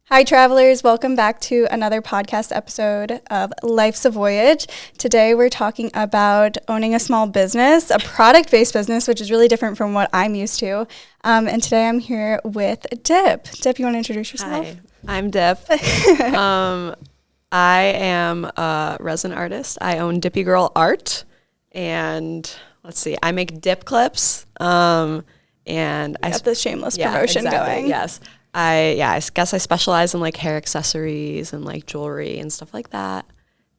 Hi, travelers. Welcome back to another podcast episode of Life's a Voyage. Today, we're talking about owning a small business, a product-based business, which is really different from what I'm used to. And today, I'm here with Dip. Dip, you want to introduce yourself? Hi, I'm Dip. I am a resin artist. I own Dippy Girl Art. And let's see, I make dip clips. And I got the shameless promotion going. Yes. I guess I specialize in like hair accessories and like jewelry and stuff like that.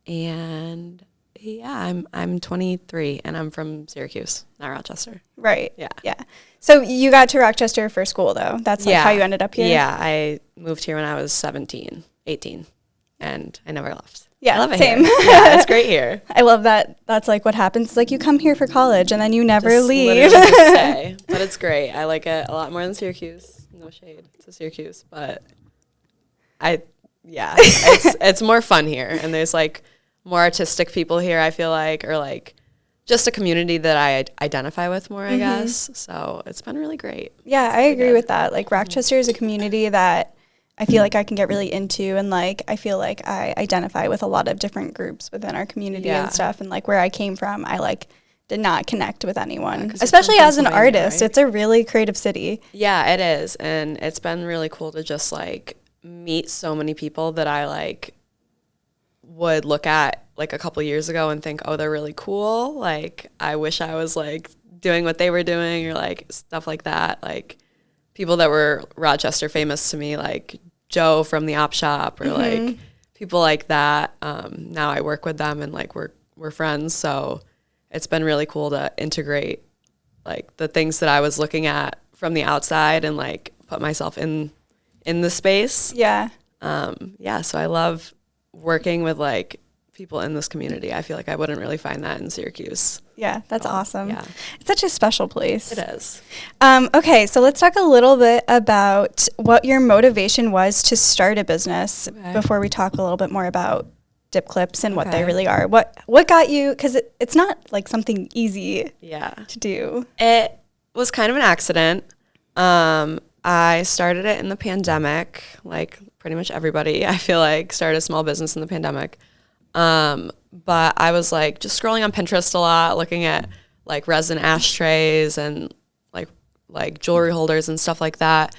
And yeah, I'm 23 and I'm from Syracuse, not Rochester. Right. Yeah. So you got to Rochester for school though. That's like how you ended up here? Yeah, I moved here when I was 18, and I never left. Yeah, I love it same. Here. Yeah, it's great here. I love that. That's like what happens. It's like you come here for college and then you never Just leave. just stay. But it's great. I like it a lot more than Syracuse. No shade to Syracuse, but it's more fun here, and there's like more artistic people here, I feel like, or like just a community that I identify with more, I guess. So it's been really great. Yeah, I agree with that. Like Rochester is a community that I feel like I can get really into, and like I feel like I identify with a lot of different groups within our community and stuff, and like where I came from, I like did not connect with anyone, especially as an artist. Right? It's a really creative city. Yeah, it is. And it's been really cool to just like meet so many people that I like would look at like a couple years ago and think, oh, they're really cool. Like, I wish I was like doing what they were doing, or like stuff like that. Like people that were Rochester famous to me, like Joe from the Op Shop, or like people like that. Now I work with them and like we're friends. So it's been really cool to integrate like the things that I was looking at from the outside and like put myself in the space. Yeah. So I love working with like people in this community. I feel like I wouldn't really find that in Syracuse. Yeah, that's awesome. Yeah. It's such a special place. It is. Okay, so let's talk a little bit about what your motivation was to start a business before we talk a little bit more about dip clips and what they really are. What got you, because it's not like something easy to do. It was kind of an accident. I started it in the pandemic, like pretty much everybody I feel like started a small business in the pandemic. But I was like just scrolling on Pinterest a lot, looking at like resin ashtrays and like jewelry holders and stuff like that,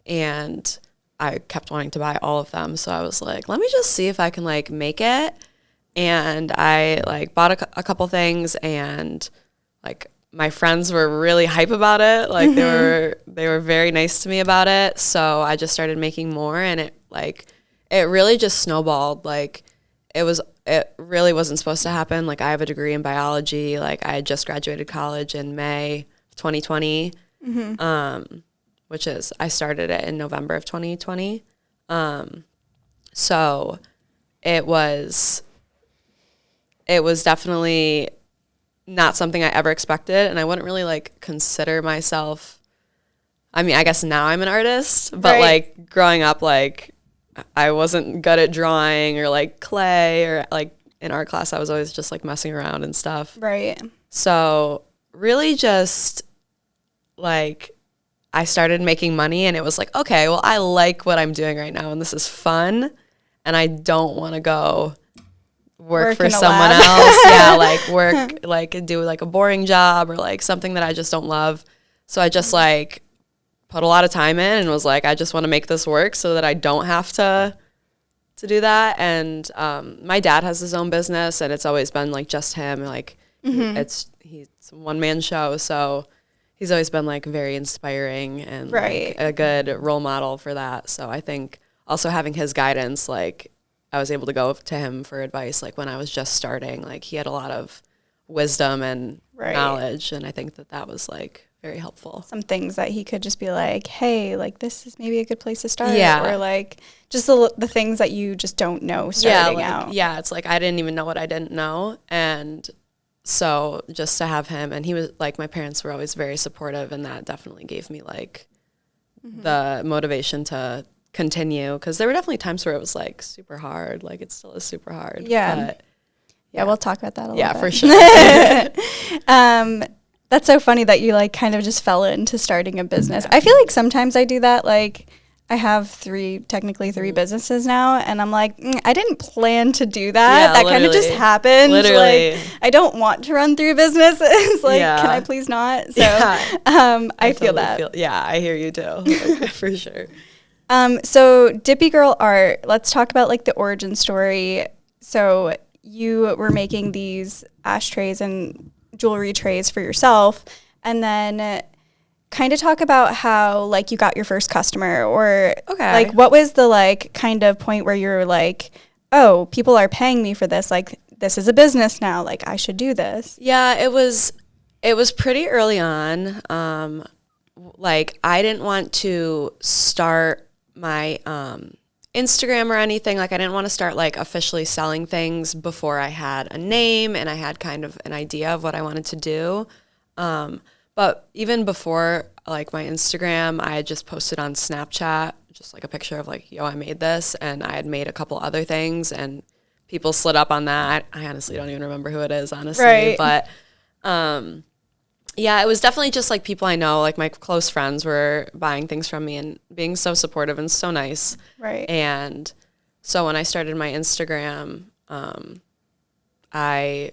and I kept wanting to buy all of them. So I was like, let me just see if I can like make it. And I like bought a couple things, and like my friends were really hype about it. Like they were very nice to me about it. So I just started making more, and it really just snowballed. Like it really wasn't supposed to happen. Like I have a degree in biology. Like I had just graduated college in May 2020. Which is, I started it in November of 2020. So it was definitely not something I ever expected, and I wouldn't really like consider myself, I mean, I guess now I'm an artist, but like growing up, like I wasn't good at drawing or like clay, or like in art class, I was always just like messing around and stuff. Right. So really just like, I started making money, and it was like, okay, well, I like what I'm doing right now, and this is fun, and I don't want to go work for someone else. Yeah, like work, like do like a boring job or like something that I just don't love. So I just like put a lot of time in and was like, I just want to make this work so that I don't have to do that. And my dad has his own business, and it's always been like just him. Like he's a one-man show, so he's always been like very inspiring and like a good role model for that. So I think also having his guidance, like I was able to go to him for advice. Like when I was just starting, like he had a lot of wisdom and knowledge. And I think that was like very helpful. Some things that he could just be like, hey, like this is maybe a good place to start. Yeah. Or like just the things that you just don't know starting out. Yeah. It's like, I didn't even know what I didn't know. And so just to have him, and he was like, my parents were always very supportive, and that definitely gave me like the motivation to continue, because there were definitely times where it was like super hard. Like it still is super hard. Yeah. But, we'll talk about that a little bit. Yeah, for sure. That's so funny that you like kind of just fell into starting a business. I feel like sometimes I do that. Like I have technically three businesses now, and I'm like, I didn't plan to do that. That kind of just happened. Literally. Like, I don't want to run three businesses. Like, can I please not? So, I feel that. Yeah, I hear you too, like, for sure. So Dippy Girl Art, let's talk about like the origin story. So you were making these ashtrays and jewelry trays for yourself, and then kind of talk about how like you got your first customer, or like what was the like kind of point where you're like, oh, people are paying me for this, like this is a business now, like I should do this. Yeah, it was pretty early on. Like I didn't want to start my Instagram or anything. Like I didn't want to start like officially selling things before I had a name and I had kind of an idea of what I wanted to do. But even before like my Instagram, I had just posted on Snapchat, just like a picture of like, yo, I made this, and I had made a couple other things and people slid up on that. I honestly don't even remember who it is, honestly. Right. But yeah, it was definitely just like people I know, like my close friends were buying things from me and being so supportive and so nice. Right. And so when I started my Instagram, I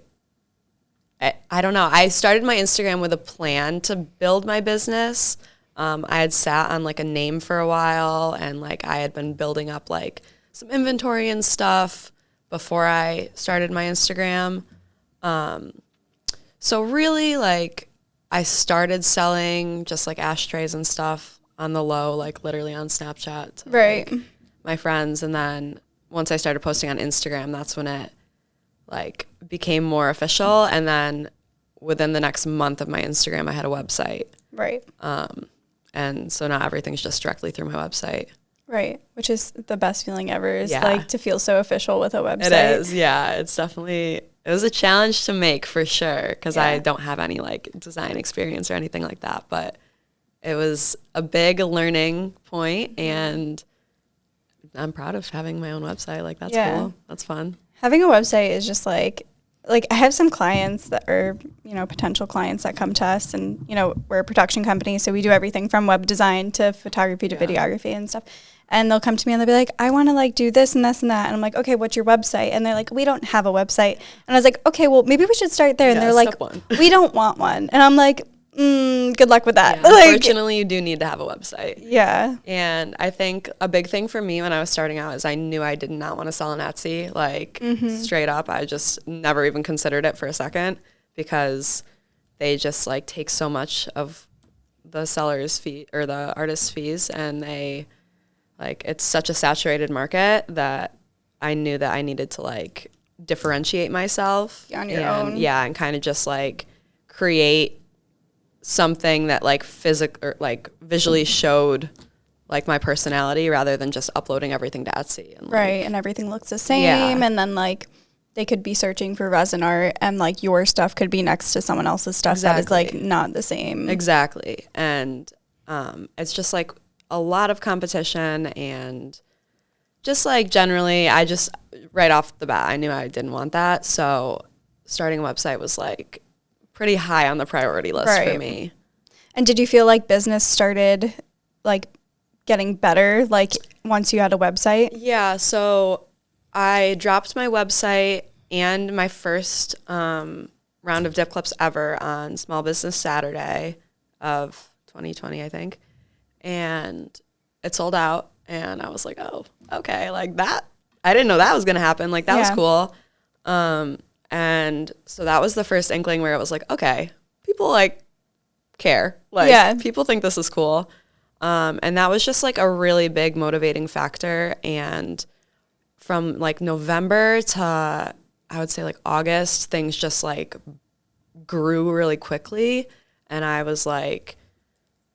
don't know. I started my Instagram with a plan to build my business. I had sat on like a name for a while, and like I had been building up like some inventory and stuff before I started my Instagram. So really like I started selling just like ashtrays and stuff on the low, like literally on Snapchat to like, my friends. And then once I started posting on Instagram, that's when it like became more official. And then within the next month of my Instagram, I had a website. Right. And so now everything's just directly through my website. Right. Which is the best feeling ever, is like to feel so official with a website. It is. Yeah. It's definitely, it was a challenge to make for sure, because I don't have any like design experience or anything like that. But it was a big learning point, and I'm proud of having my own website. Like that's cool. That's fun. Having a website is just like I have some clients that are, you know, potential clients that come to us, and, you know, we're a production company, so we do everything from web design to photography to videography and stuff. And they'll come to me and they'll be like, I want to like do this and this and that. And I'm like, okay, what's your website? And they're like, we don't have a website. And I was like, okay, well, maybe we should start there. And they're like, we don't want one. And I'm like, good luck with that. Yeah, like, unfortunately, you do need to have a website. Yeah. And I think a big thing for me when I was starting out is I knew I did not want to sell on Etsy. Like, straight up, I just never even considered it for a second, because they just, like, take so much of the seller's fee or the artist's fees, and they, like, it's such a saturated market that I knew that I needed to, like, differentiate myself. On your own. Yeah, and kind of just, like, create something that like visually showed like my personality, rather than just uploading everything to Etsy. And, right, and everything looks the same, and then like they could be searching for resin art, and like your stuff could be next to someone else's stuff that is like not the same. Exactly. And it's just like a lot of competition, and just like generally I just right off the bat I knew I didn't want that. So starting a website was like pretty high on the priority list for me. And did you feel like business started like getting better like once you had a website? Yeah, so I dropped my website and my first round of dip clips ever on Small Business Saturday of 2020, I think. And it sold out, and I was like, oh, okay, like that. I didn't know that was going to happen. Like that was cool. And so that was the first inkling where it was like, okay, people like care. Like people think this is cool. And that was just like a really big motivating factor. And from like November to I would say like August, things just like grew really quickly. And I was like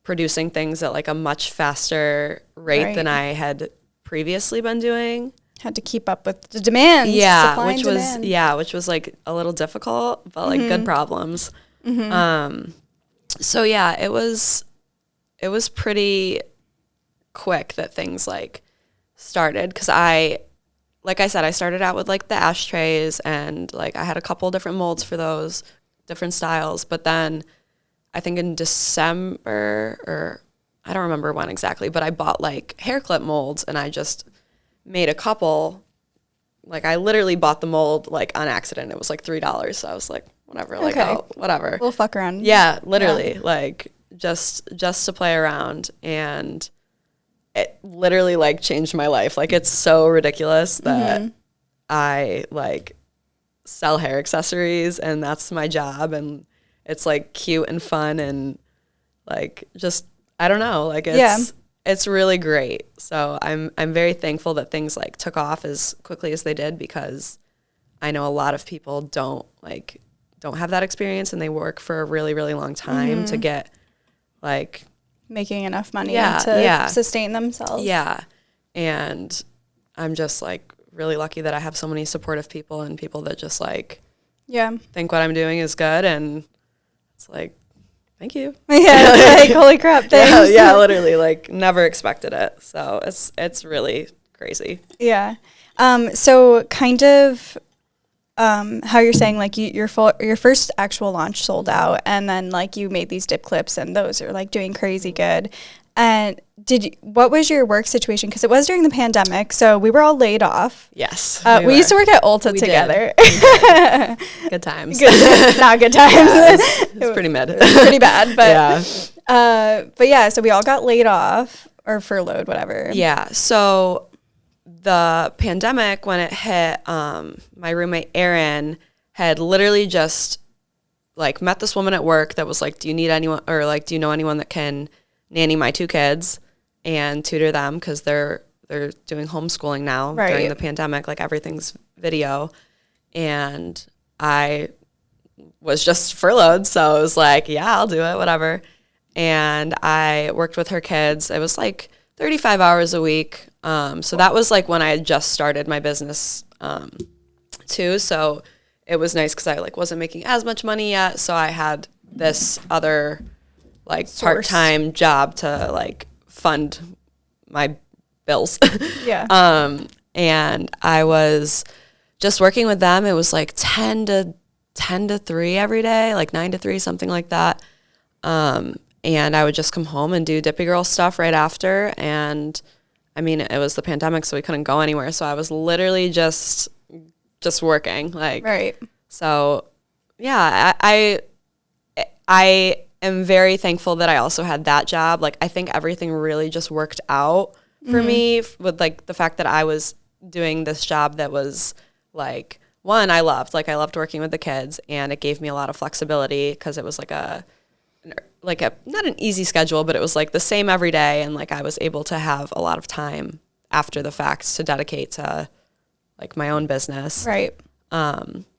producing things at like a much faster rate than I had previously been doing. Had to keep up with the demand. Yeah, which was like a little difficult, but like good problems. So yeah, it was pretty quick that things like started, because like I said, I started out with like the ashtrays, and like I had a couple different molds for those different styles, but then I think in December or I don't remember when exactly, but I bought like hair clip molds and I just made a couple. Like I literally bought the mold like on accident. It was like $3. So I was like, whatever, like whatever. We'll fuck around. Yeah, literally. Like just to play around, and it literally like changed my life. Like it's so ridiculous that I like sell hair accessories and that's my job, and it's like cute and fun and like just I don't know, like it's really great. So I'm very thankful that things like took off as quickly as they did, because I know a lot of people don't have that experience, and they work for a really, really long time to get like making enough money to sustain themselves. Yeah. And I'm just like really lucky that I have so many supportive people and people that just like think what I'm doing is good, and it's like thank you. Yeah, it's like holy crap, thanks. Yeah, literally like never expected it. So it's really crazy. Yeah. So kind of how you're saying like your first actual launch sold out, and then like you made these dip clips and those are like doing crazy good. And what was your work situation? Because it was during the pandemic, so we were all laid off. Yes. We used to work at Ulta together. Good times. Not good times. Yeah, it was pretty mid. It was pretty bad, but yeah, so we all got laid off or furloughed, whatever. Yeah. So the pandemic, when it hit, my roommate Erin had literally just like met this woman at work that was like, do you need anyone, or like, do you know anyone that can nanny my 2 kids and tutor them, because they're doing homeschooling now during the pandemic, like everything's video. And I was just furloughed, so I was like, yeah, I'll do it, whatever. And I worked with her kids. It was like 35 hours a week. So that was like when I had just started my business too. So it was nice because I like wasn't making as much money yet. So I had this other like part-time job to like fund my bills. Yeah. And I was just working with them. It was like 10 to 3 every day, like 9 to 3, something like that. And I would just come home and do Dippy Girl stuff right after. And I mean, it was the pandemic, so we couldn't go anywhere. So I was literally just working, like, right. So yeah, I am very thankful that I also had that job. Like, I think everything really just worked out for me with like the fact that I was doing this job that was like, one, I loved working with the kids, and it gave me a lot of flexibility because it was like a not an easy schedule, but it was like the same every day, and like I was able to have a lot of time after the fact to dedicate to like my own business. Right.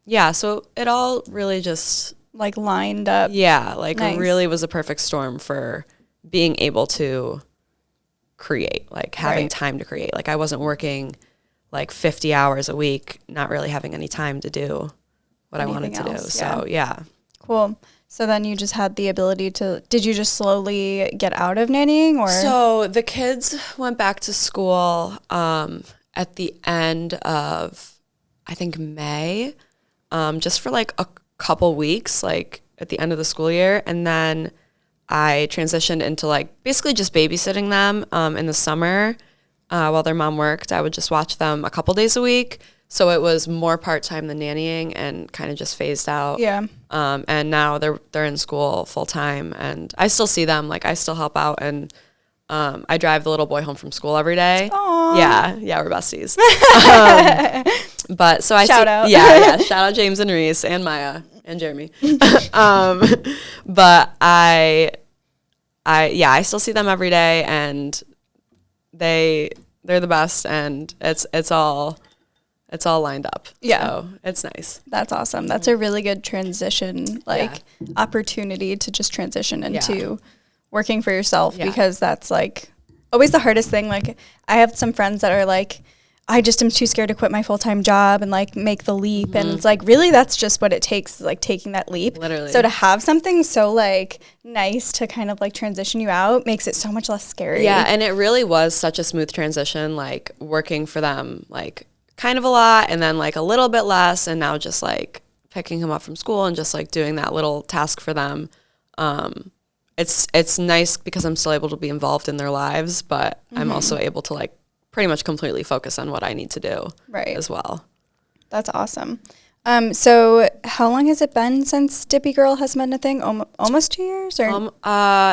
Yeah, so it all really just like lined up. Yeah, like nice. Really was a perfect storm for being able to create, like having time to create. Like I wasn't working like 50 hours a week, not really having any time to do what I wanted to do. So yeah. Cool. So then you just had the ability to, did you just slowly get out of nannying, or? So the kids went back to school at the end of, I think, May, just for like a couple weeks, like at the end of the school year. And then I transitioned into like basically just babysitting them in the summer while their mom worked. I would just watch them a couple days a week. So it was more part-time than nannying, and kind of just phased out. Yeah. And now they're in school full-time, and I still see them. Like I still help out, and I drive the little boy home from school every day. Aww. Yeah, we're besties. But so I shout out. Yeah. Shout out James and Reese and Maya and Jeremy. But I still see them every day, and they're the best, and it's all lined up. Yeah. So it's nice. That's awesome. That's a really good transition, opportunity to just transition into working for yourself, because that's like always the hardest thing. Like I have some friends that are like, I just am too scared to quit my full-time job and like make the leap. And it's like, really, that's just what it takes, is like taking that leap. Literally. So to have something so like nice to kind of like transition you out makes it so much less scary. Yeah. And it really was such a smooth transition, like working for them, like kind of a lot, and then like a little bit less, and now just like picking him up from school and just like doing that little task for them. it's nice because I'm still able to be involved in their lives, but I'm also able to like pretty much completely focus on what I need to do as well. That's awesome. So how long has it been since Dippy Girl has been a thing? Almost 2 years? Or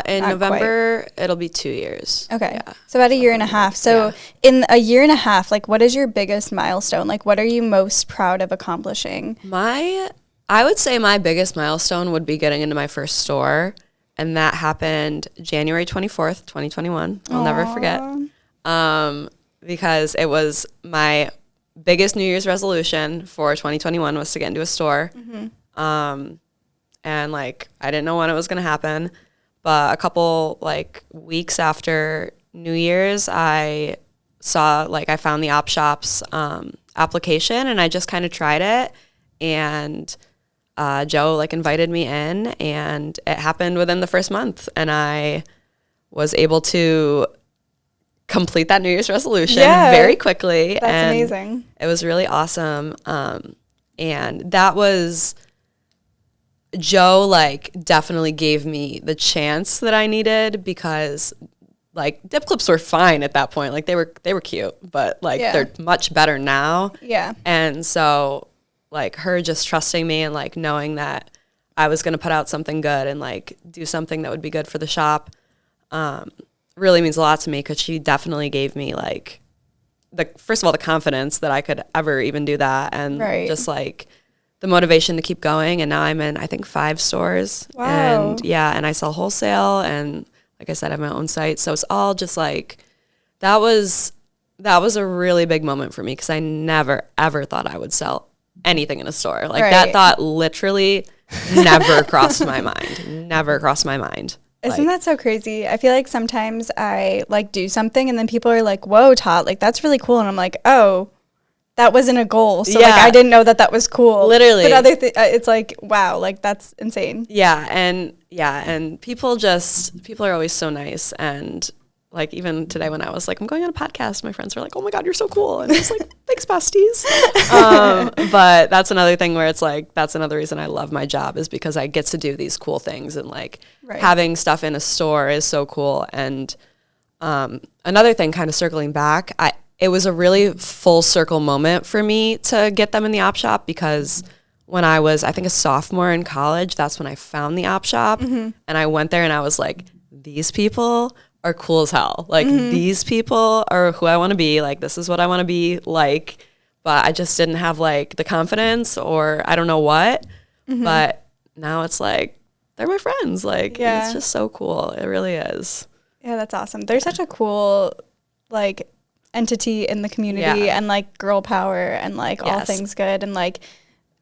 in November, it'll be 2 years. Okay. Yeah. So about a year and a half. So in a year and a half, like what is your biggest milestone? Like what are you most proud of accomplishing? I would say my biggest milestone would be getting into my first store. And that happened January 24th, 2021. I'll never forget. Because it was my biggest New Year's resolution for 2021 was to get into a store. And like, I didn't know when it was going to happen, but a couple like weeks after New Year's, I found the Op Shops application, and I just kind of tried it. And Joe like invited me in, and it happened within the first month, and I was able to complete that New Year's resolution very quickly. That's amazing. It was really awesome. And that was, Joe like definitely gave me the chance that I needed, because like dip clips were fine at that point. Like they were cute, but like they're much better now. Yeah. And so like her just trusting me and like knowing that I was going to put out something good and like do something that would be good for the shop, really means a lot to me, because she definitely gave me like first of all the confidence that I could ever even do that, and just like the motivation to keep going. And now I'm in I think 5 stores. Wow. And I sell wholesale, and like I said, I have my own site, so it's all just like that was a really big moment for me, because I never ever thought I would sell anything in a store. Like that thought literally never crossed my mind. Isn't that so crazy? I feel like sometimes I like do something and then people are like, whoa, Tot, like that's really cool. And I'm like, oh, that wasn't a goal. So like I didn't know that was cool. Literally. But it's like, wow, like that's insane. And people are always so nice. And like even today when I was like, I'm going on a podcast, my friends were like, oh my God, you're so cool. And I was like, thanks, besties. But that's another thing where it's like, that's another reason I love my job, is because I get to do these cool things, and like having stuff in a store is so cool. And another thing, kind of circling back, it was a really full circle moment for me to get them in the Op Shop, because when I was, I think, a sophomore in college, that's when I found the Op Shop. And I went there and I was like, these people are cool as hell. Like these people are who I want to be. Like this is what I want to be like. But I just didn't have like the confidence, or I don't know what. But now it's like they're my friends. Like it's just so cool. It really is. Yeah, that's awesome. They're such a cool like entity in the community, and like girl power, and like all things good. And like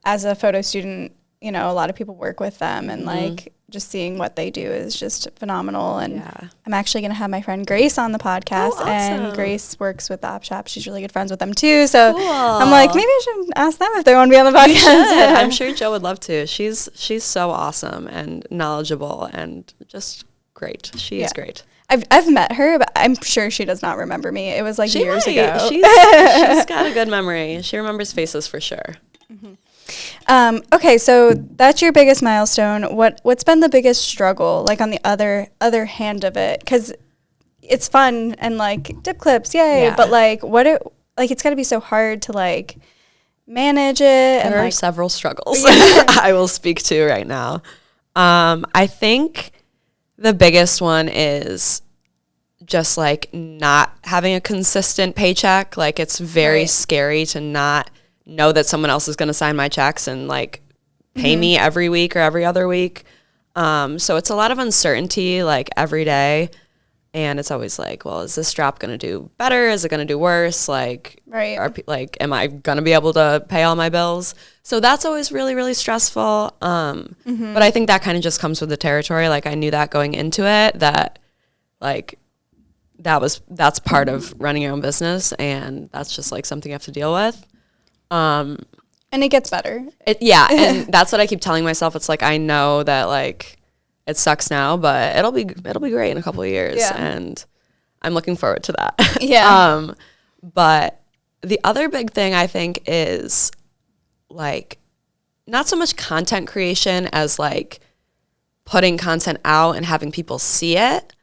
as a photo student, you know, a lot of people work with them, and like just seeing what they do is just phenomenal. And I'm actually going to have my friend Grace on the podcast. Awesome. And Grace works with the Op Shop. She's really good friends with them too. So I'm like, maybe I should ask them if they want to be on the podcast. I'm sure Joe would love to. She's so awesome and knowledgeable and just great. She is great. I've met her, but I'm sure she does not remember me. It was like years ago. She's got a good memory. She remembers faces for sure. Okay, so that's your biggest milestone. What's been the biggest struggle, like on the other hand of it? Because it's fun and like dip clips, yay! But like, it's got to be so hard to like manage it. There are several struggles I will speak to right now. I think the biggest one is just like not having a consistent paycheck. Like it's very scary to not know that someone else is going to sign my checks and like pay me every week or every other week. So it's a lot of uncertainty like every day. And it's always like, well, is this drop going to do better? Is it going to do worse? Like, am I going to be able to pay all my bills? So that's always really, really stressful. But I think that kind of just comes with the territory. Like I knew that going into it, that like that's part of running your own business, and that's just like something you have to deal with. And it gets better. And that's what I keep telling myself. It's like, I know that like it sucks now, but it'll be great in a couple of years. And I'm looking forward to that. But the other big thing I think is like not so much content creation as like putting content out and having people see it.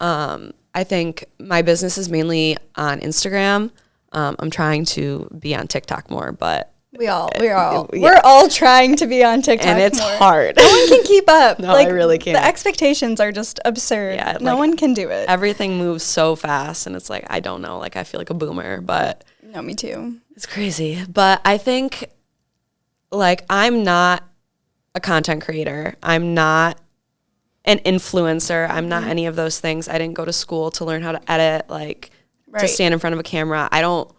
I think my business is mainly on Instagram. I'm trying to be on TikTok more, but we're all trying to be on TikTok, and it's more. hard. No one can keep up. No, I really can't. The expectations are just absurd. Yeah, no one can do it. Everything moves so fast, and it's like, I don't know. Like, I feel like a boomer, but no, me too. It's crazy. But I think, like, I'm not a content creator. I'm not an influencer. I'm not any of those things. I didn't go to school to learn how to edit, like, to stand in front of a camera. I don't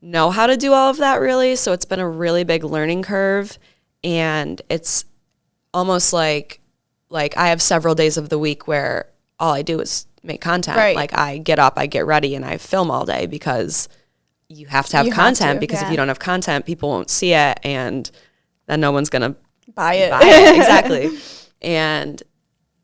know how to do all of that, really. So it's been a really big learning curve. And it's almost like I have several days of the week where all I do is make content. Right. Like, I get up, I get ready, and I film all day because you have to have content. Because if you don't have content, people won't see it, and then no one's going to buy it. Exactly. And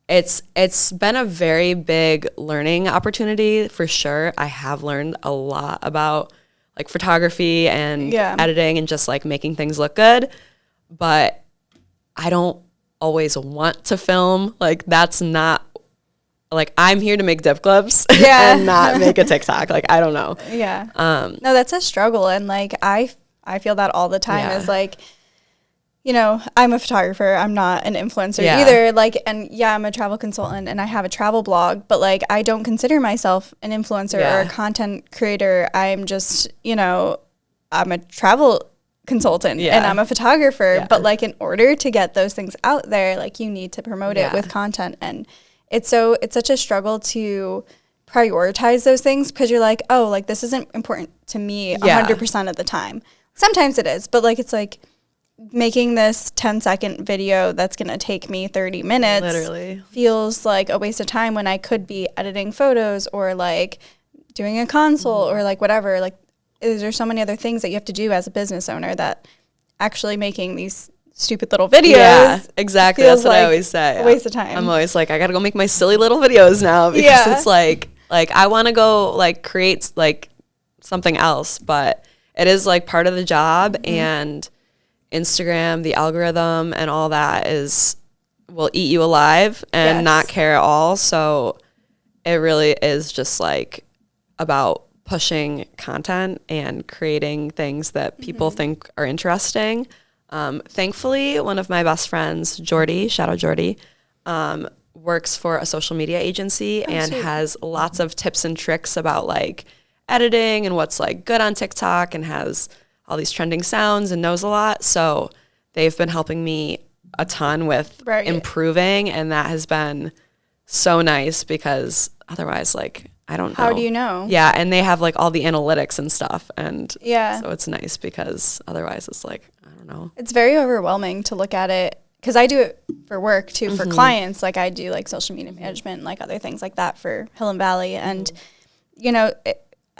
it's been a very big learning opportunity for sure. I have learned a lot about like photography and editing and just like making things look good, but I don't always want to film. Like, that's not, like, I'm here to make dip clips and not make a TikTok. Like, I don't know. Yeah. No, that's a struggle. And like, I feel that all the time is like, you know, I'm a photographer. I'm not an influencer either. Like, and I'm a travel consultant and I have a travel blog, but like, I don't consider myself an influencer or a content creator. I'm just, you know, I'm a travel consultant and I'm a photographer, but like, in order to get those things out there, like, you need to promote it with content. And it's such a struggle to prioritize those things because you're like, oh, like, this isn't important to me 100% of the time. Sometimes it is, but like, it's like, making this 10-second video that's going to take me 30 minutes literally feels like a waste of time when I could be editing photos or like doing a consult or like whatever. Like, there's so many other things that you have to do as a business owner that actually making these stupid little videos. Yeah, exactly. That's what I always say. A waste of time. I'm always like, I got to go make my silly little videos now because it's like I want to go like create like something else, but it is like part of the job and Instagram, the algorithm and all that will eat you alive and not care at all. So it really is just like about pushing content and creating things that people think are interesting. Thankfully, one of my best friends, Jordy, shout out Jordy, works for a social media agency and has lots of tips and tricks about like editing and what's like good on TikTok and has all these trending sounds and knows a lot. So they've been helping me a ton with improving, and that has been so nice because otherwise, like, I don't know. How do you know? Yeah, and they have like all the analytics and stuff, and so it's nice because otherwise it's like, I don't know. It's very overwhelming to look at it because I do it for work too, for clients. Like, I do like social media management and like other things like that for Hill and Valley, and you know,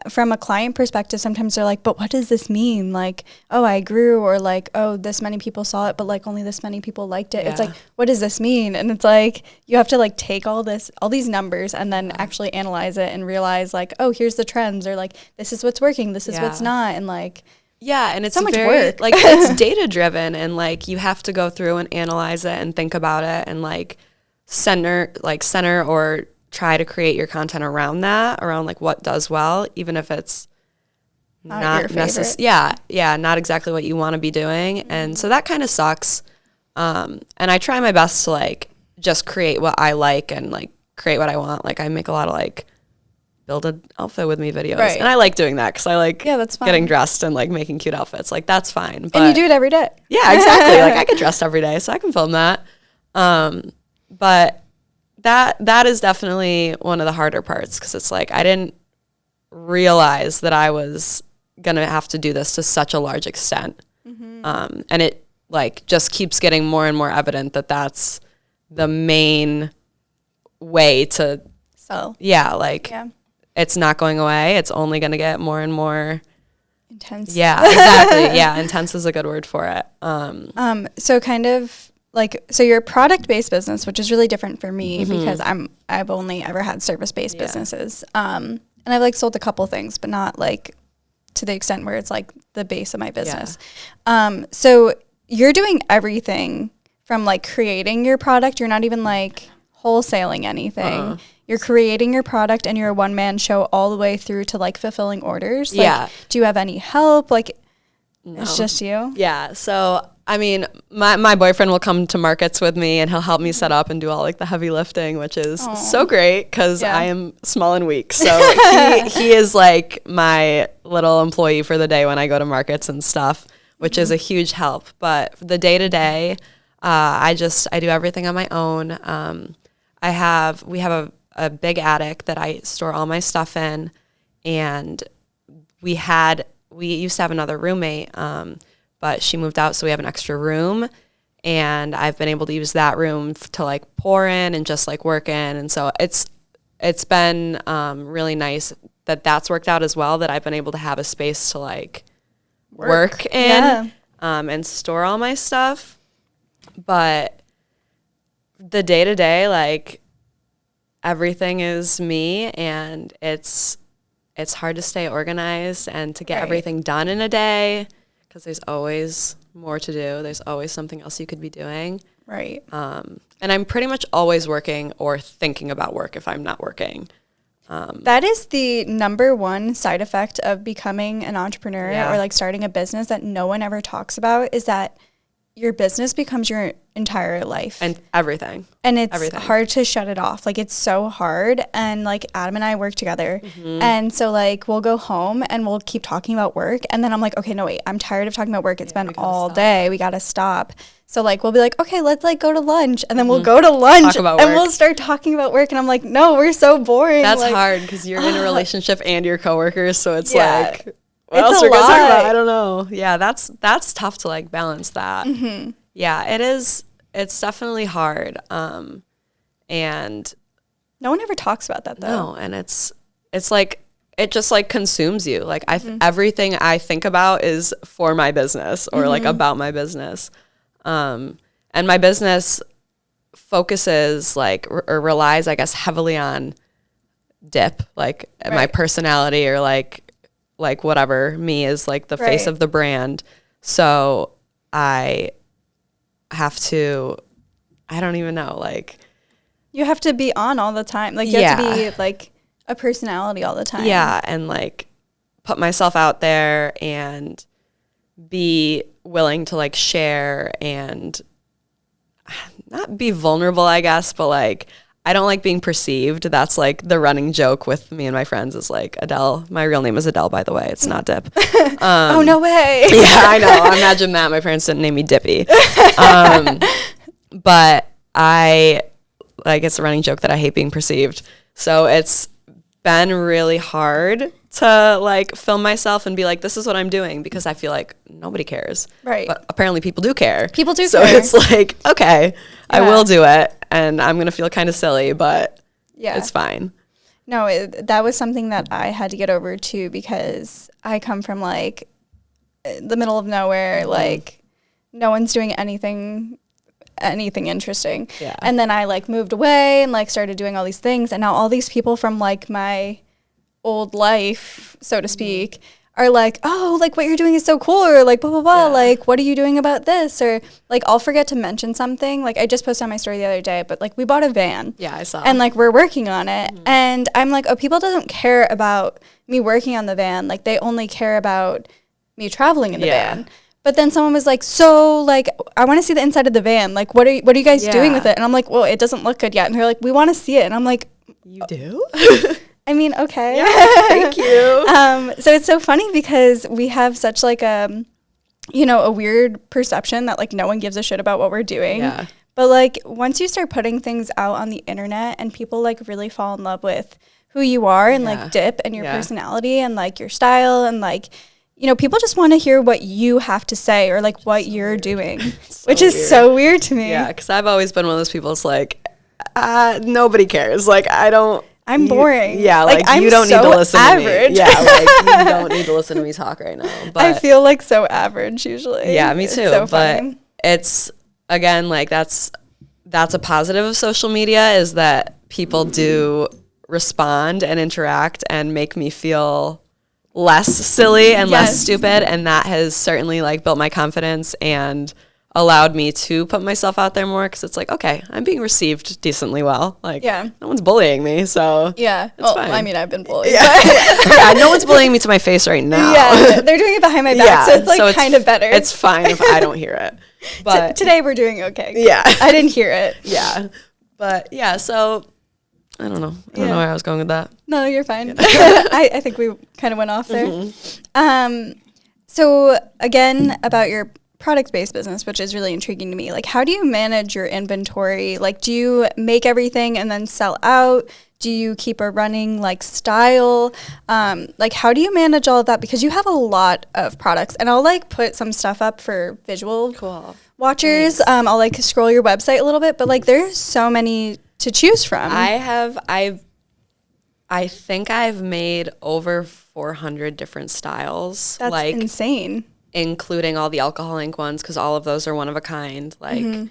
from a client perspective, sometimes they're like, but what does this mean? Like, oh, I grew, or like, oh, this many people saw it, but like only this many people liked it. It's like, what does this mean? And it's like, you have to like take all these numbers and then actually analyze it and realize like, oh, here's the trends, or like, this is what's working, this is what's not. And like, and it's so much very, work. like, it's data driven, and like, you have to go through and analyze it and think about it and like center or try to create your content around like what does well, even if it's not necessarily, not exactly what you want to be doing. And so that kind of sucks. And I try my best to like just create what I like and like create what I want. Like, I make a lot of like build an outfit with me videos. And I like doing that because I like that's fun. Getting dressed and like making cute outfits. Like, that's fine. But and you do it every day. Yeah, exactly. Like, I get dressed every day, so I can film that. But that is definitely one of the harder parts because it's like I didn't realize that I was going to have to do this to such a large extent. And it like just keeps getting more and more evident that that's the main way to sell. It's not going away. It's only going to get more and more intense. Yeah, exactly. Yeah, intense is a good word for it. So kind of like, so you're a product-based business, which is really different for me because I've only ever had service-based businesses. And I've like sold a couple things, but not like to the extent where it's like the base of my business. So you're doing everything from like creating your product. You're not even like wholesaling anything. You're creating your product and you're a one-man show all the way through to like fulfilling orders. Like, do you have any help? Like, no. It's just you? Yeah. So, I mean, my boyfriend will come to markets with me and he'll help me set up and do all like the heavy lifting, which is so great because I am small and weak. So he is like my little employee for the day when I go to markets and stuff, which is a huge help. But the day to day, I do everything on my own. We have a big attic that I store all my stuff in, and we used to have another roommate, but she moved out, so we have an extra room, and I've been able to use that room to like pour in and just like work in, and so it's been really nice that that's worked out as well, that I've been able to have a space to like work in and store all my stuff. But the day to day, like, everything is me, and it's hard to stay organized and to get everything done in a day because there's always more to do. There's always something else you could be doing. Right. And I'm pretty much always working or thinking about work if I'm not working. That is the number one side effect of becoming an entrepreneur or like starting a business that no one ever talks about, is that your business becomes your entire life. And everything. And it's hard to shut it off. Like, it's so hard. And like Adam and I work together. And so like we'll go home and we'll keep talking about work. And then I'm like, okay, no, wait, I'm tired of talking about work. It's been all day. We got to stop. So like we'll be like, okay, let's like go to lunch. And then we'll go to lunch and we'll start talking about work. And I'm like, no, we're so boring. That's like, hard because you're in a relationship and your coworkers. So it's like, what it's else a are we gonna talk lot. about? I don't know. Yeah, that's tough to like balance that. Yeah, it is. It's definitely hard. And no one ever talks about that though. No, and it's like it just like consumes you. Like everything I think about is for my business or like about my business. And my business focuses like or relies, I guess, heavily on Dip, like my personality or like whatever me is like the face of the brand. So I have to, I don't even know, like you have to be on all the time. Like you have to be like a personality all the time. Yeah, and like put myself out there and be willing to like share and not be vulnerable, I guess, but like I don't like being perceived. That's like the running joke with me and my friends is like Adele. My real name is Adele, by the way. It's not Dip. Oh, no way. Yeah, I know. Imagine that. My parents didn't name me Dippy. But it's a running joke that I hate being perceived. So it's been really hard to like film myself and be like, this is what I'm doing, because I feel like nobody cares. Right. But apparently people do care. People do so care. So it's like, okay, I will do it. And I'm going to feel kind of silly, but it's fine. No, that was something that I had to get over too, because I come from like the middle of nowhere, like no one's doing anything interesting. Yeah. And then I like moved away and like started doing all these things. And now all these people from like my old life, so to speak, are like, oh, like what you're doing is so cool, or like blah, blah, blah. Like, what are you doing about this? Or like, I'll forget to mention something. Like I just posted on my story the other day, but like we bought a van. Yeah, I saw. And like we're working on it. And I'm like, oh, people don't care about me working on the van. Like they only care about me traveling in the van. But then someone was like, so like, I want to see the inside of the van. Like, what are you guys doing with it? And I'm like, well, it doesn't look good yet. And they're like, we want to see it. And I'm like, you do? I mean, okay. Yeah, thank you. So it's so funny because we have such like a weird perception that like no one gives a shit about what we're doing. Yeah. But like once you start putting things out on the internet and people like really fall in love with who you are and like Dip and your personality and like your style and like, you know, people just want to hear what you have to say or like what you're doing, which is so weird to me. Yeah, because I've always been one of those people that's like, nobody cares. Like I'm boring. Yeah, like I'm you don't so need to listen average. to me. Yeah, like you don't need to listen to me talk right now. But I feel like so average usually. Yeah, me too. It's so but funny. It's again like that's a positive of social media, is that people do respond and interact and make me feel less silly and less stupid, and that has certainly like built my confidence and allowed me to put myself out there more, because it's like, okay, I'm being received decently well. Like, no one's bullying me, so it's fine. I mean, I've been bullied. Yeah, no one's bullying me to my face right now. Yeah, they're doing it behind my back, so it's like kind of better. It's fine if I don't hear it. But today we're doing okay. Yeah. I didn't hear it. Yeah. But yeah, so I don't know. I don't know where I was going with that. No, you're fine. I think we kind of went off there. So again, about your product-based business, which is really intriguing to me. Like, how do you manage your inventory? Like, do you make everything and then sell out? Do you keep a running like style? Like, how do you manage all of that? Because you have a lot of products, and I'll like put some stuff up for visual watchers. I'll like scroll your website a little bit, but like there's so many to choose from. I think I've made over 400 different styles. That's like insane. Including all the alcohol ink ones, because all of those are one of a kind. Like,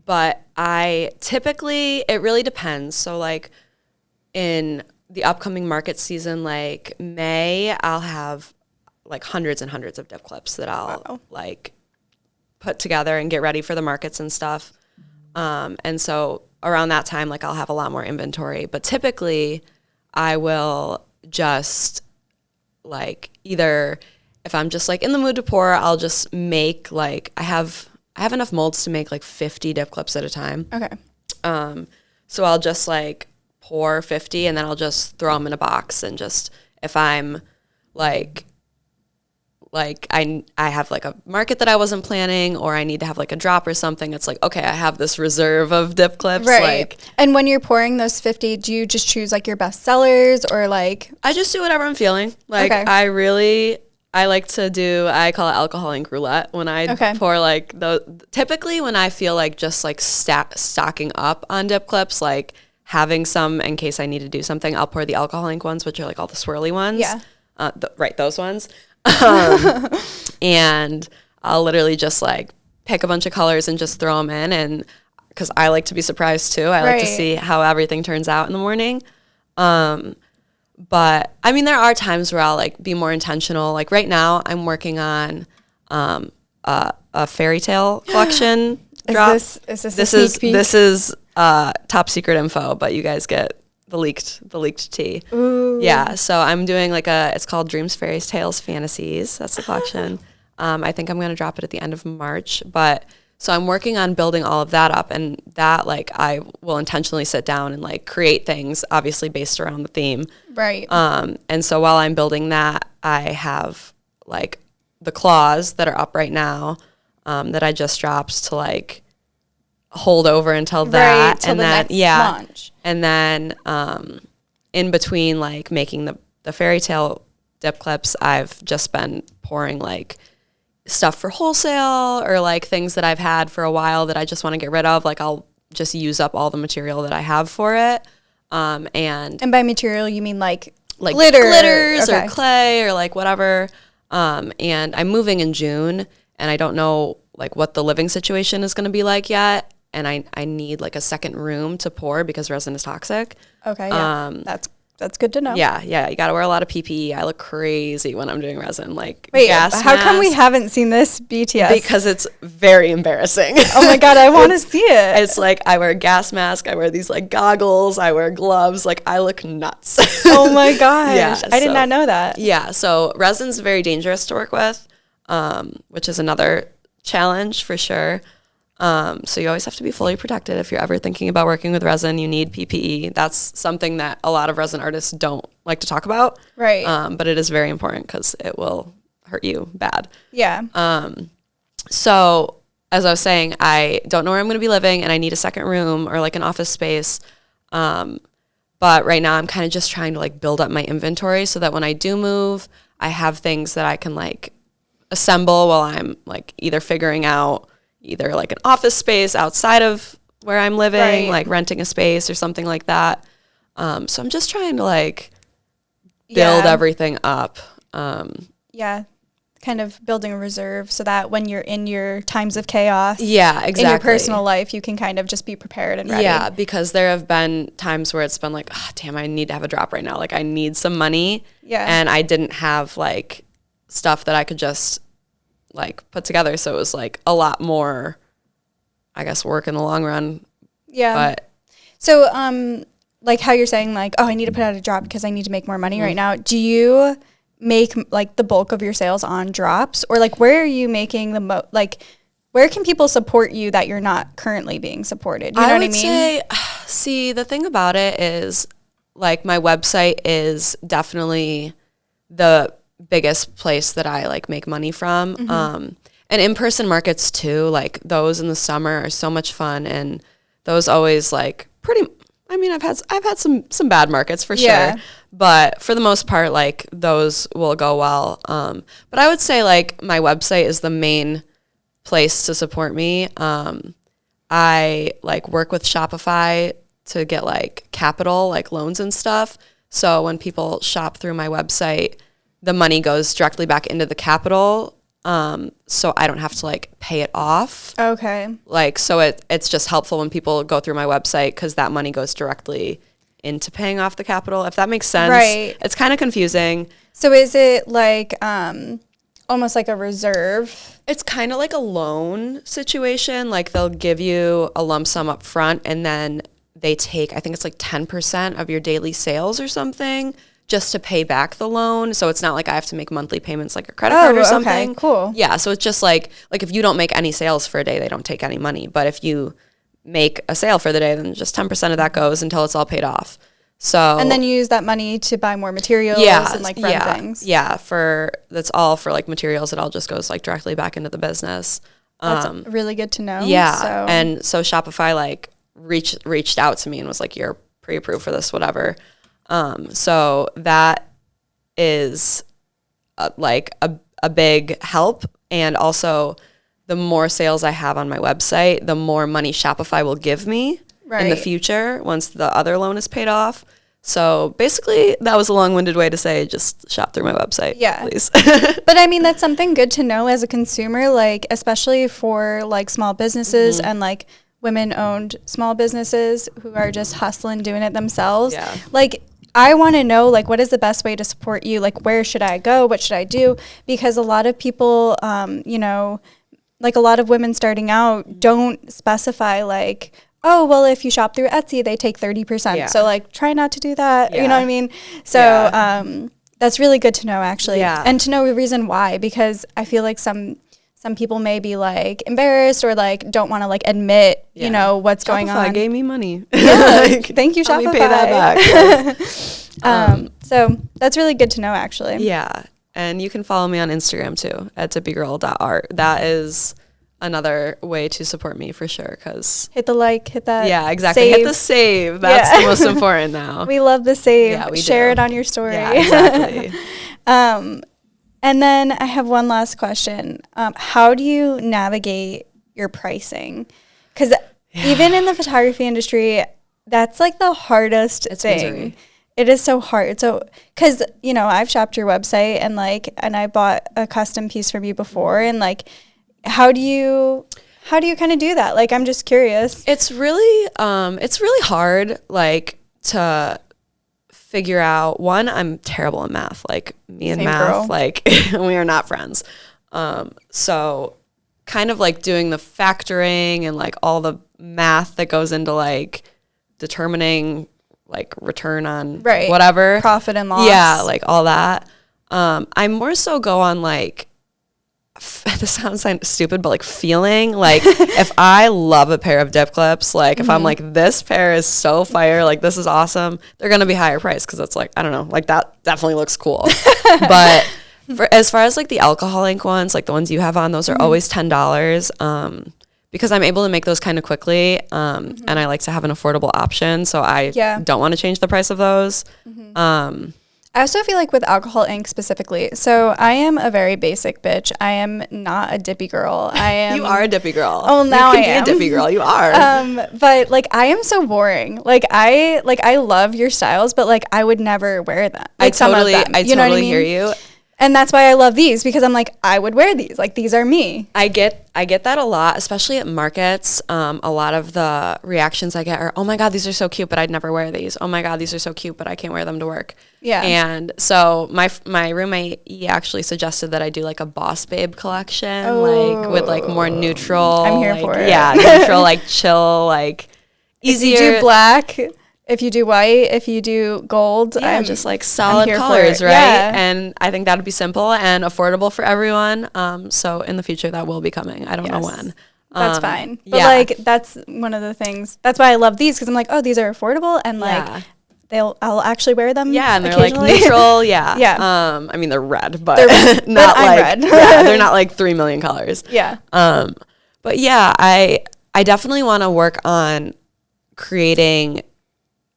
but I typically, it really depends. So like in the upcoming market season, like May, I'll have like hundreds and hundreds of dip clips that I'll like put together and get ready for the markets and stuff. And so around that time, like I'll have a lot more inventory, but typically I will just like either if I'm just like in the mood to pour, I'll just make like, I have enough molds to make like 50 dip clips at a time. Okay. So I'll just like pour 50 and then I'll just throw them in a box, and just if I'm like I have like a market that I wasn't planning, or I need to have like a drop or something, it's like, okay, I have this reserve of dip clips. Right. Like, and when you're pouring those 50, do you just choose like your best sellers, or like? I just do whatever I'm feeling. Like I like to do, I call it alcohol ink roulette when I pour like typically when I feel like just like stocking up on dip clips, like having some in case I need to do something, I'll pour the alcohol ink ones, which are like all the swirly ones. Yeah. Those ones. And I'll literally just like pick a bunch of colors and just throw them in, and because I like to be surprised too. I like to see how everything turns out in the morning. But I mean, there are times where I'll like be more intentional. Like right now I'm working on a fairy tale collection drop. Is this a sneak peek? This is top secret info, but you guys get the leaked tea. Ooh. Yeah, so I'm doing like it's called Dreams, Fairies, Tales, Fantasies. That's the collection. I think I'm going to drop it at the end of March, but so I'm working on building all of that up, and that like I will intentionally sit down and like create things obviously based around the theme. Right. And so while I'm building that, I have like the claws that are up right now that I just dropped to like hold over until that, till and the then next launch. And then in between like making the fairy tale dip clips, I've just been pouring like stuff for wholesale, or like things that I've had for a while that I just want to get rid of. Like I'll just use up all the material that I have for it. And by material you mean like glitters or clay or like whatever. And I'm moving in June, and I don't know like what the living situation is going to be like yet. And I need like a second room to pour because resin is toxic. Okay, yeah. That's good to know. Yeah. You got to wear a lot of PPE. I look crazy when I'm doing resin. Like, wait, gas how mask, come we haven't seen this BTS? Because it's very embarrassing. Oh my God, I want to see it. It's like I wear a gas mask. I wear these like goggles. I wear gloves. Like I look nuts. Oh my gosh. Yeah, I did not know that. Yeah. So resin's very dangerous to work with, which is another challenge for sure. So you always have to be fully protected. If you're ever thinking about working with resin, you need PPE. That's something that a lot of resin artists don't like to talk about. Right. But it is very important because it will hurt you bad. Yeah. So as I was saying, I don't know where I'm going to be living, and I need a second room or like an office space. But right now I'm kind of just trying to like build up my inventory so that when I do move, I have things that I can like assemble while I'm like either figuring out either like an office space outside of where I'm living, like renting a space or something like that. So I'm just trying to like build everything up. Yeah. Kind of building a reserve so that when you're in your times of chaos, in your personal life, you can kind of just be prepared and ready. Yeah, because there have been times where it's been like, oh, damn, I need to have a drop right now. Like I need some money. Yeah. And I didn't have like stuff that I could just like put together. So it was like a lot more, I guess, work in the long run. Yeah. But so, like how you're saying like, oh, I need to put out a drop because I need to make more money right now. Do you make like the bulk of your sales on drops, or like where are you making the most, like where can people support you that you're not currently being supported? You know what I mean? Say, see, the thing about it is like my website is definitely the biggest place that I like make money from. And in-person markets too, like those in the summer are so much fun, and those always like I mean, I've had some bad markets for sure, but for the most part, like those will go well. But I would say like my website is the main place to support me. I like work with Shopify to get like capital, like loans and stuff. So when people shop through my website, the money goes directly back into the capital. So I don't have to like pay it off. Okay. Like, so it's just helpful when people go through my website because that money goes directly into paying off the capital, if that makes sense. Right. It's kind of confusing. So is it like almost like a reserve? It's kind of like a loan situation. Like they'll give you a lump sum up front, and then they take, I think it's like 10% of your daily sales or something, just to pay back the loan. So it's not like I have to make monthly payments like a credit card or something. Okay, cool. Yeah, so it's just like if you don't make any sales for a day, they don't take any money. But if you make a sale for the day, then just 10% of that goes until it's all paid off. So and then you use that money to buy more materials and like run things. Yeah, that's all for like materials. It all just goes like directly back into the business. That's really good to know. Yeah, and so Shopify like reached out to me and was like, "You're pre-approved for this, whatever." So that is like a big help. And also the more sales I have on my website, the more money Shopify will give me in the future once the other loan is paid off. So basically that was a long-winded way to say just shop through my website, please. But I mean, that's something good to know as a consumer, like especially for like small businesses and like women-owned small businesses who are just hustling, doing it themselves. Yeah. Like I want to know, like, what is the best way to support you? Like, where should I go? What should I do? Because a lot of people, you know, like a lot of women starting out don't specify like, oh, well, if you shop through Etsy, they take 30%. Yeah. So like try not to do that. Yeah. You know what I mean? So that's really good to know, actually. Yeah. And to know the reason why, because I feel like some people may be like embarrassed or like don't want to like admit, you know, what's going on. Shopify gave me money. Yeah, like, thank you, Shopify. Let me pay that back. So that's really good to know, actually. Yeah, and you can follow me on Instagram too at dippygirl.art. That is another way to support me for sure. Cause hit the like, hit that. Yeah, exactly. Save. Hit the save. That's the most important now. We love the save. Yeah, we Share do. it on your story. Yeah, exactly. And then I have one last question. How do you navigate your pricing? Because even in the photography industry, that's like the hardest thing. Misery. It is so hard. So, because, you know, I've shopped your website and I bought a custom piece from you before. And like, how do you kind of do that? Like, I'm just curious. It's really hard, like, to figure out. One, I'm terrible at math. Like, me and math, girl. Like, we are not friends. So kind of like doing the factoring and like all the math that goes into like determining like return on whatever. Profit and loss. Yeah, like all that. I more so go on like, this sounds stupid, but like feeling like if I love a pair of dip clips, like if I'm like, this pair is so fire, like this is awesome, they're going to be higher price because it's like, I don't know, like that definitely looks cool. But as far as like the alcohol ink ones, like the ones you have on, those are always $10 because I'm able to make those kind of quickly and I like to have an affordable option. So I don't want to change the price of those. I also feel like with alcohol ink specifically, so I am a very basic bitch. I am not a dippy girl. I am. You are a dippy girl. Oh, now I am. You can be a dippy girl. You are. But like I am so boring. Like I love your styles, but like I would never wear them. Like I totally hear you. And that's why I love these, because I'm like, I would wear these. Like, these are me. I get that a lot, especially at markets. A lot of the reactions I get are, oh my God, these are so cute, but I'd never wear these. Oh my God, these are so cute, but I can't wear them to work. Yeah. And so my roommate, he actually suggested that I do like a Boss Babe collection, like with like more neutral. I'm here like, for it. Yeah, neutral, like chill, like easier. If you do black, if you do white, if you do gold, yeah, just like solid colors, right? Yeah. And I think that would be simple and affordable for everyone. So in the future, that will be coming. I don't know when. That's fine. But like, that's one of the things. That's why I love these, because I'm like, oh, these are affordable, and like I'll actually wear them. Yeah, and they're like neutral. Yeah. Yeah. I mean, they're red, but not like red. Yeah, they're not like 3 million colors. Yeah. But yeah, I definitely want to work on creating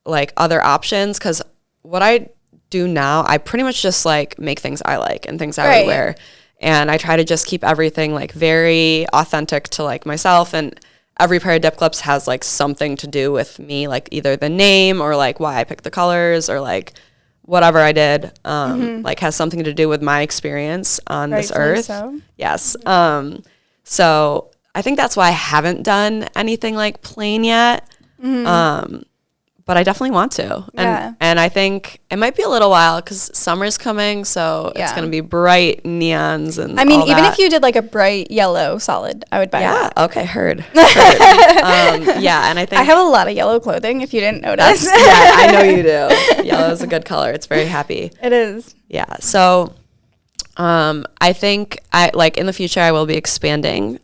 like other options, because what I do now, I pretty much just like make things I like and things I would wear, and I try to just keep everything like very authentic to like myself, and every pair of dip clips has like something to do with me, like either the name or like why I picked the colors or like whatever I did, like has something to do with my experience on this earth. So. Yes. So I think that's why I haven't done anything like plain yet. But I definitely want to. And I think it might be a little while, because summer's coming, so it's going to be bright neons and I mean, all even that. if you did like a bright yellow solid, I would buy that. Yeah, okay, heard. Yeah, and I think... I have a lot of yellow clothing, if you didn't notice. Yeah, I know you do. Yellow is a good color. It's very happy. It is. Yeah, so... I think in the future I will be expanding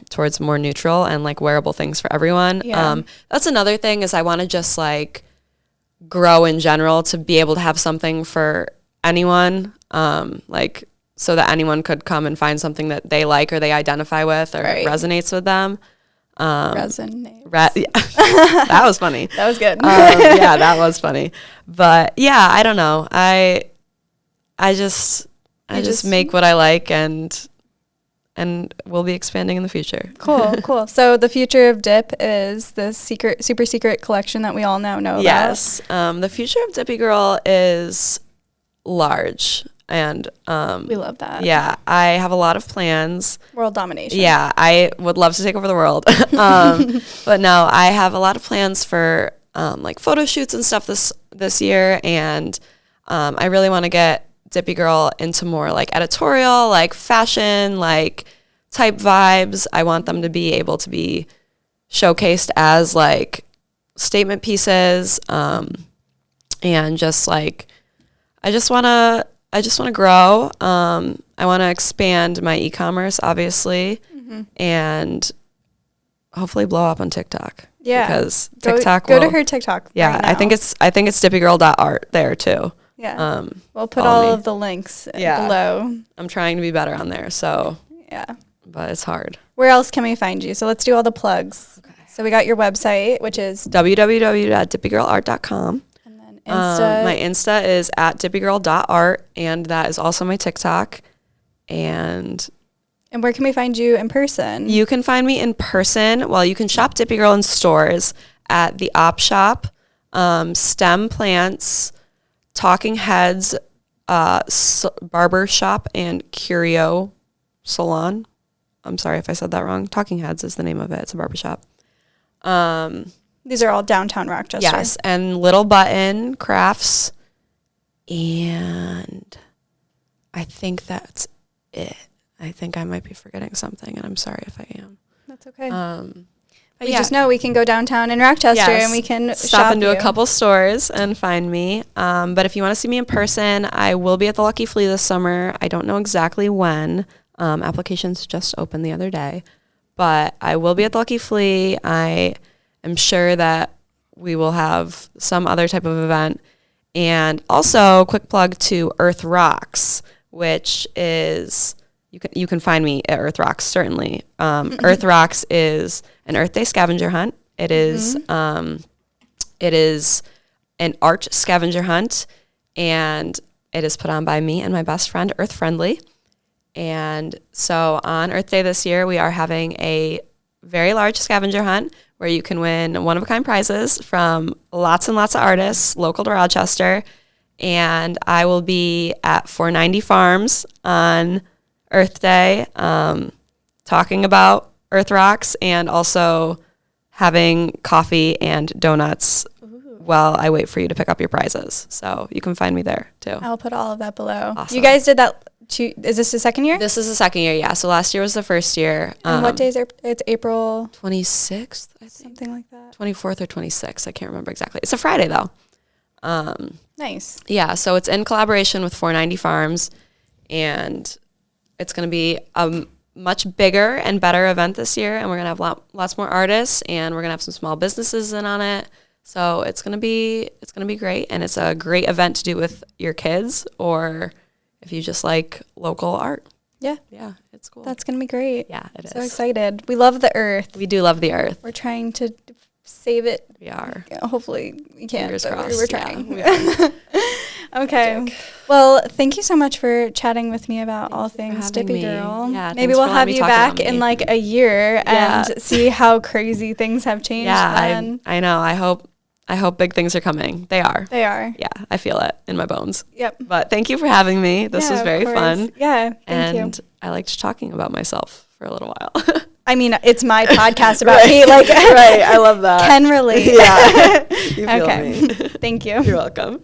towards more neutral and like wearable things for everyone. Yeah. That's another thing, is I want to just like grow in general to be able to have something for anyone, like so that anyone could come and find something that they like or they identify with or resonates with them. Resonates. Yeah. That was funny. That was good. Yeah, that was funny. But yeah, I don't know. I just make what I like, and we'll be expanding in the future. Cool. So the future of Dip is the super secret collection that we all now know about. Yes. The future of Dippy Girl is large, and we love that. Yeah, I have a lot of plans. World domination. Yeah, I would love to take over the world. But no, I have a lot of plans for like photo shoots and stuff this year, and I really want to get Dippy Girl into more like editorial, like fashion, like type vibes. I want them to be able to be showcased as like statement pieces, and just like I just want to grow. I want to expand my e-commerce, obviously, and hopefully blow up on TikTok. Yeah, because TikTok go to her TikTok. Yeah, right now. I think it's dippygirl.art there too. Yeah. We'll put all of the links below. I'm trying to be better on there, so. Yeah. But it's hard. Where else can we find you? So let's do all the plugs. Okay. So we got your website, which is www.dippygirlart.com. And then Insta. My Insta is at dippygirl.art, and that is also my TikTok. And where can we find you in person? You can find me in person. Well, you can shop Dippy Girl in stores at the Op Shop, STEM Plants, Talking Heads, Barber Shop, and Curio Salon. I'm sorry if I said that wrong. Talking Heads is the name of it. It's a barber shop. These are all downtown Rochester. Yes, and Little Button Crafts. And I think that's it. I think I might be forgetting something, and I'm sorry if I am. That's okay. But you just know we can go downtown in Rochester and we can stop into a couple stores and find me. But if you want to see me in person, I will be at the Lucky Flea this summer. I don't know exactly when. Applications just opened the other day. But I will be at the Lucky Flea. I am sure that we will have some other type of event. And also, quick plug to Earth Rocks, which is... You can find me at Earth Rocks, certainly. Earth Rocks is an Earth Day scavenger hunt. It is an art scavenger hunt, and it is put on by me and my best friend, Earth Friendly. And so on Earth Day this year, we are having a very large scavenger hunt where you can win one-of-a-kind prizes from lots and lots of artists local to Rochester. and I will be at 490 Farms on Earth Day, talking about Earth Rocks and also having coffee and donuts while I wait for you to pick up your prizes. So you can find me there too. I'll put all of that below. Awesome. You guys did that is this the second year? This is the second year, yeah. So last year was the first year. And what days are it's April 26th, I think. Something like that. 24th or 26th. I can't remember exactly. It's a Friday though. Nice. Yeah, so it's in collaboration with 490 Farms, and it's going to be a much bigger and better event this year, and we're going to have lots more artists, and we're going to have some small businesses in on it. So it's going to be great, and it's a great event to do with your kids or if you just like local art. Yeah. Yeah, it's cool. That's going to be great. Yeah, it is. So excited. We love the earth. We do love the earth. We're trying to save it. We are. Yeah, hopefully we can. Fingers crossed. We're trying. Yeah, Okay. Magic. Well, thank you so much for chatting with me about all for things having Dippy me. Girl. Yeah, maybe thanks we'll for have letting me you talk back about in me. like a year Yeah. and see how crazy things have changed. Yeah, I know. I hope big things are coming. They are. They are. Yeah, I feel it in my bones. Yep. But thank you for having me. This Yeah, was of very course. fun. Yeah, thank you. And I liked talking about myself for a little while. I mean, it's my podcast about Right. me. Like, right. I love that. can relate. Yeah. You feel Okay. me. Thank you. You're welcome.